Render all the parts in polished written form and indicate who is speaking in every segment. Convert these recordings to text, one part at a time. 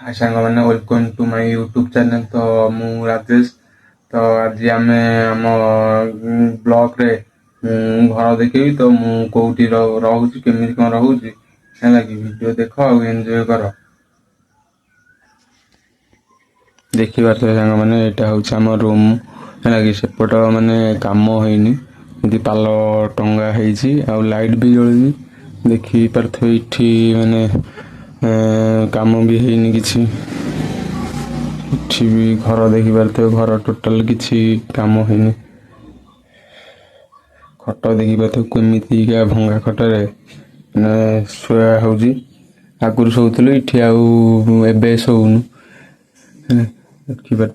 Speaker 1: हाय सांग मैंने welcome to my YouTube channel. तो मु राजेश। तो आज आम आम ब्लॉग रे घर देखेबी। तो मु कौटी रोचे केमी कौन रोचे है कि वीडियो देख और एंजॉय कर। देखिए सांग मैंने यहाँ हूँ आम रूम है कि सेपट माने काम होनी पाल टंगा हो लाइट भी जलुची देखी पार्थ इठी माने काम भी है किसी इठी भी घर देखी पार्थ घर टोटाल किसी काम है खट देखी पार्थ केमितिका भंगा खटरे शोया हो आगुरी शोलु इठी आबे शोनु देखी पार्थ।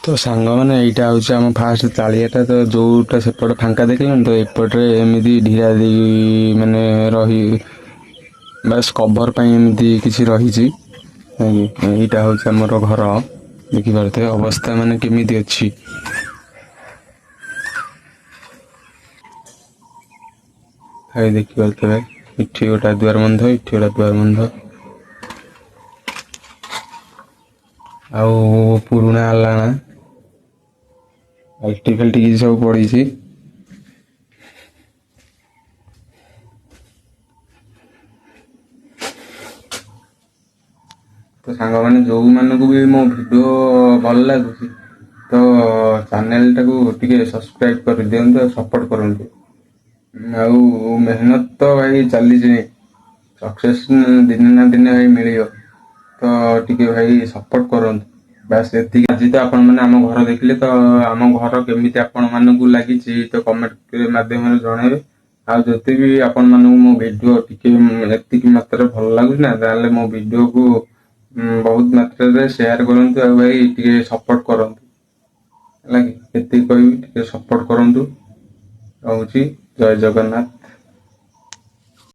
Speaker 1: तो सांग मैंने यहाँ हूँ आम फास्ट चालियाटा। तो जोटा सेपट फांका देखल तो एपटे एमती ढीरा दी माने रही बस कभर एमती किसी रही। यहाँ हूँ आमर घर देखिपे अवस्था माने केमिति अच्छी। देखिपे इठी गोटा दुआर बंध इठी गोटा दुआर बंध आउ पुराणा आलाना बाल्टी फाल्टी किसी सब पड़ी। तो सांग मैंने जो मानक भी मो वीडियो भल लगुच तो चैनल टाको टिके सब्सक्राइब कर दियंतु सपोर्ट करंतु। आउ मेहनत तो भाई चली सक्सेस दिन ना दिन भाई मिल तो टिके भाई सपोर्ट करंतु बस एति। आज तो आपण मैंने आम घर देखले तो आम घर केमिति आपण मानकु लागी तो कमेंट माध्यम जनइबे। आ जति भी आपण मानकु मो वीडियो टिके एति मात्रा भल लागुच ना ताले मो वीडियो को बहुत मात्रा शेयर करंतु आ भाई टिके सपोर्ट करंतु है कि एति कहबी टिके सपोर्ट करंतु। रहूची जय जगन्नाथ।